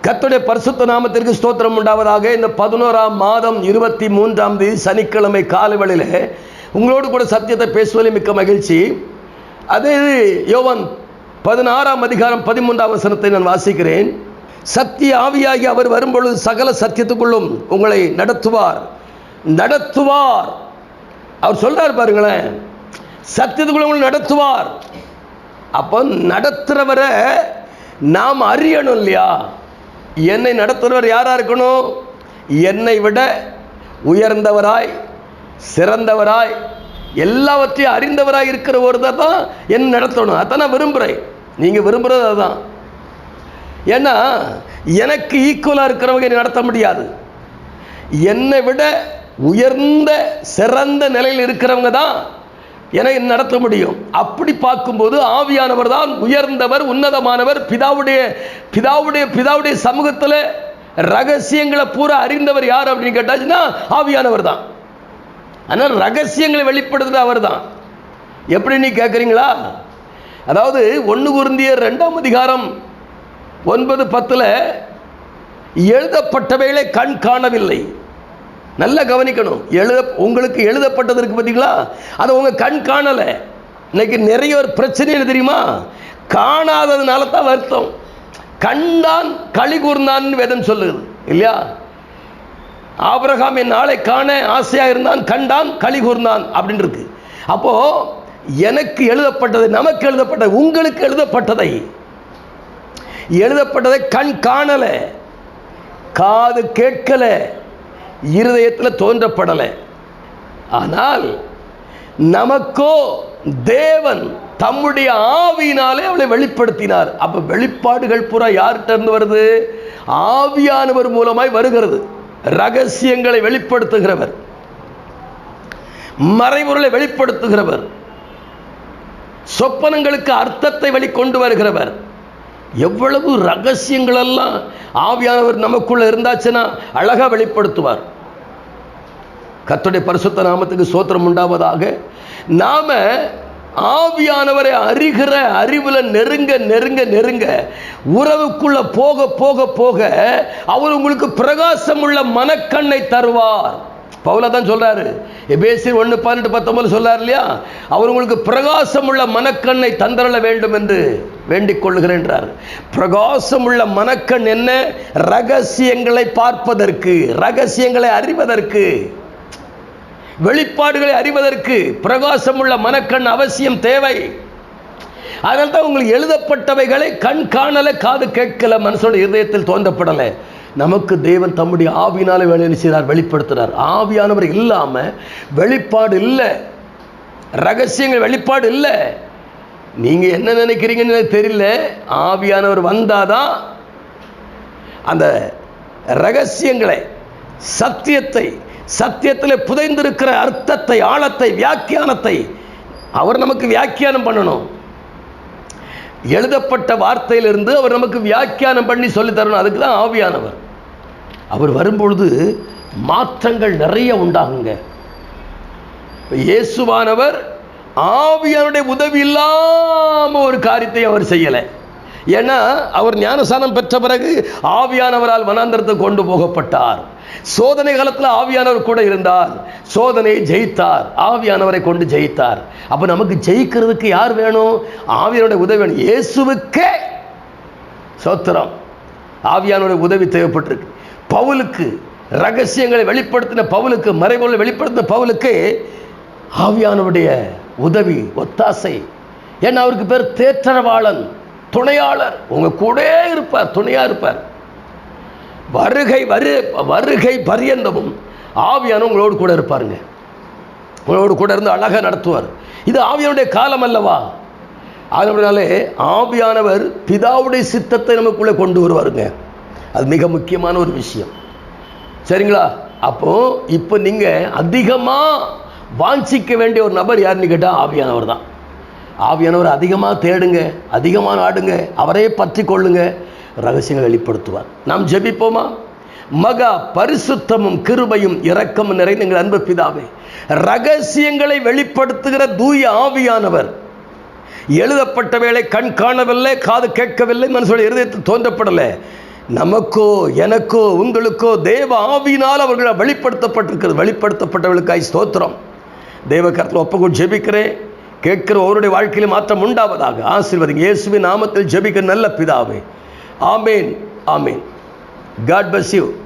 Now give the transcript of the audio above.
கர்த்தருடைய பரிசுத்த நாமத்திற்கு ஸ்தோத்திரம் உண்டாவதாக. இந்த 11ஆம் மாதம் 23ஆம் தேதி சனிக்கிழமை காலைவேளையிலே உங்களோடு கூட சத்தியத்தை பேசுவதில் மிக்க மகிழ்ச்சி. அதே யோவான் 16ஆம் அதிகாரம் 13ஆம் வசனத்தை நான் வாசிக்கிறேன். சத்திய ஆவியாகி அவர் வரும்பொழுது சகல சத்தியத்துக்குள்ளும் உங்களை நடத்துவார். அவர் சொல்றார் பாருங்களேன், சத்தியத்துக்குள்ள உங்களை நடத்துவார். அப்போ நடத்துறவரை நாம் அறியணும் இல்லையா? என்னை நடத்துகிறவர் யாரா இருக்கணும்? என்னை விட உயர்ந்தவராய், சிறந்தவராய், எல்லாவற்றையும் அறிந்தவராய் இருக்கிற ஒருத்தர் தான் என்ன நடத்தணும். அதான் நான் விரும்புகிறேன். நீங்கள் விரும்புகிறது அதுதான். ஏன்னா எனக்கு ஈக்குவலாக இருக்கிறவங்க என்னை நடத்த முடியாது. என்னை விட உயர்ந்த சிறந்த நிலையில் இருக்கிறவங்க தான் என்னை நடத்த முடியும். அப்படி பார்க்கும்போது ஆவியானவர் தான் உயர்ந்தவர், உன்னதமானவர். பிதாவுடைய சமூகத்தில் ரகசியங்களை பூரா அறிந்தவர் யார் அப்படின்னு கேட்டாச்சுன்னா ஆவியானவர் தான். ஆனால் ரகசியங்களை வெளிப்படுத்துறது அவர் தான். எப்படி நீ கேட்குறீங்களா? அதாவது 1 கொரிந்தியர் 2ஆம் அதிகாரம் 9-10 எழுதப்பட்டவைகளை கண் காணவில்லை. நல்லா கவனிக்கணும். உங்களுக்கு எழுதப்பட்டது இருக்கு பார்த்தீங்களா, அதை உங்கள் கண் காணலை. இன்னைக்கு நிறைய ஒரு பிரச்சனை என்ன தெரியுமா? காணாததுனால தான் வருத்தம். கண்டான் களி கூர்ந்தான் வேதம் சொல்லுது இல்லையா? ஆபிரகாம் என் நாளை காண ஆசையாக இருந்தான், கண்டான் களி கூர்ந்தான் அப்படின்னு இருக்கு. அப்போ எனக்கு எழுதப்பட்டதை, நமக்கு எழுதப்பட்டதை, உங்களுக்கு எழுதப்பட்டதை கண் காணலை, காது கேட்கலை, இருதயத்தில் தோன்றப்படலை. ஆனால் நமக்கோ தேவன் தம்முடைய ஆவியினாலே அவளை வெளிப்படுத்தினார். அப்ப வெளிப்பாடுகள் பூரா யார்கிட்ட இருந்து வருது? ஆவியானவர் மூலமாய் வருகிறது. ரகசியங்களை வெளிப்படுத்துகிறவர், மறைபொருளை வெளிப்படுத்துகிறவர், சொப்பனங்களுக்கு அர்த்தத்தை வெளிக்கொண்டு வருகிறவர். எவ்வளவு ரகசியங்கள் எல்லாம் ஆவியானவர் நமக்குள்ள இருந்தாச்சுன்னா அழகா வெளிப்படுத்துவார். கர்த்தருடைய பரிசுத்த நாமத்துக்கு ஸ்தோத்திரம் உண்டாவதாக. நாம ஆவியானவரை அறிகிற அறிவுல நெருங்க நெருங்க நெருங்க உறவுக்குள்ள போக போக போக அவர் உங்களுக்கு பிரகாசம் உள்ள மனக்கண்ணை தருவார். பவுல தான் சொல்றாரு, எபேசியர் 1:18-19 சொல்றாரு இல்லையா? அவர் உங்களுக்கு பிரகாசம் உள்ள மனக்கண்ணை தந்தரள வேண்டும் என்று வேண்டிக் கொள்ளுகிறேன்றார். பிரகாசம் உள்ள மனக்கண் என்ன? ரகசியங்களை பார்ப்பதற்கு, ரகசியங்களை அறிவதற்கு, வெளிப்பாடுகளை அறிவதற்கு பிரகாசம் உள்ள மனக்கண் அவசியம் தேவை. அதனால தான் உங்களுக்கு எழுதப்பட்டவைகளை கண் காணல, காது கேட்கல, மனசோட இதயத்தில் தோன்றப்படலை. நமக்கு தேவன் தம்முடைய ஆவியினாலே வேலை செய்கிறார், வெளிப்படுத்துகிறார். ஆவியானவர் இல்லாம வெளிப்பாடு இல்லை, ரகசியங்கள் வெளிப்பாடு இல்லை. நீங்க என்ன நினைக்கிறீங்கன்னு எனக்கு தெரியல. ஆவியானவர் வந்தாதான் அந்த ரகசியங்களை, சத்தியத்தை, சத்தியத்தில் புதைந்திருக்கிற அர்த்தத்தை, ஆழத்தை, வியாக்கியானத்தை அவர் நமக்கு வியாக்கியானம் பண்ணணும். எழுதப்பட்ட வார்த்தையிலிருந்து அவர் நமக்கு வியாக்கியானம் பண்ணி சொல்லி தரணும். அதுக்கு தான் ஆவியானவர். அவர் வரும்பொழுது மாற்றங்கள் நிறைய உண்டாகுங்க. இயேசுவானவர் ஆவியானுடைய உதவி இல்லாம ஒரு காரியத்தை அவர் செய்யலை. ஏன்னா அவர் ஞானஸ்நானம் பெற்ற பிறகு ஆவியானவரால் வனாந்தரத்தை கொண்டு போகப்பட்டார். சோதனை காலத்தில் ஆவியானவர் கூட இருந்தார், சோதனையை ஜெயித்தார், ஆவியானவரை கொண்டு ஜெயித்தார். அப்ப நமக்கு ஜெயிக்கிறதுக்கு யார் வேணும்? ஆவியானுடைய உதவி வேணும். இயேசுவுக்கே சோத்திரம், ஆவியானுடைய உதவி தேவைப்பட்டிருக்கு. பவுலுக்கு ரகசியங்களை வெளிப்படுத்தின பவுலுக்கு, மறைபொருளை வெளிப்படுத்தின பவுலுக்கு ஆவியானவருடைய உதவி, ஒத்தாசை. ஏன்னா அவருக்கு பேர் தேற்றரவாளன், துணையாளர். உங்க கூட இருப்பார், துணையா இருப்பார். வருகை பரியந்தமும் ஆவியானவர் உங்களோடு கூட இருப்பாருங்க. உங்களோடு கூட இருந்து அழகா நடத்துவார். இது ஆவியானுடைய காலம் அல்லவா? அதனாலே ஆவியானவர் பிதாவுடைய சித்தத்தை நமக்குள்ளே கொண்டு வருவாருங்க. அது மிக முக்கியமான ஒரு விஷயம். சரிங்களா? அப்போ இப்போ நீங்க அதிகமா வாஞ்சிக்க வேண்டிய ஒரு நபர் யாருன்னு கேட்டால் ஆவியானவர் தான். ஆவியானவர் அதிகமாக தேடுங்க, அதிகமாக நாடுங்க, அவரே பற்றி கொள்ளுங்க, ரகசியங்களை வெளிப்படுத்துவார். நாம் ஜெபிப்போமா? மகா பரிசுத்தமும் கிருபையும் இரக்கமும் நிறைந்த எங்கள் அன்பு பிதாவே, ரகசியங்களை வெளிப்படுத்துகிற தூய ஆவியானவர் எழுதப்பட்ட வேளை கண் காணவில்லை, காது கேட்கவில்லை, மனசோட இருதயத்தில் தோன்றப்படலை. நமக்கோ எனக்கோ உங்களுக்கோ தேவ ஆவியினால் அவர்கள் வெளிப்படுத்தப்பட்டிருக்கிறது. வெளிப்படுத்தப்பட்டவர்களுக்காய் ஸ்தோத்திரம். தேவ கரத்தில் ஒப்புக்கொண்டு ஜெபிக்கிறேன். கேட்கிற ஒருடைய வாழ்க்கையில் மாற்றம் உண்டாவதாக. ஆசீர்வதிங்க. இயேசுவின் நாமத்தில் ஜெபிக்கிற நல்ல பிதாவே. ஆமேன், ஆமேன். God bless you.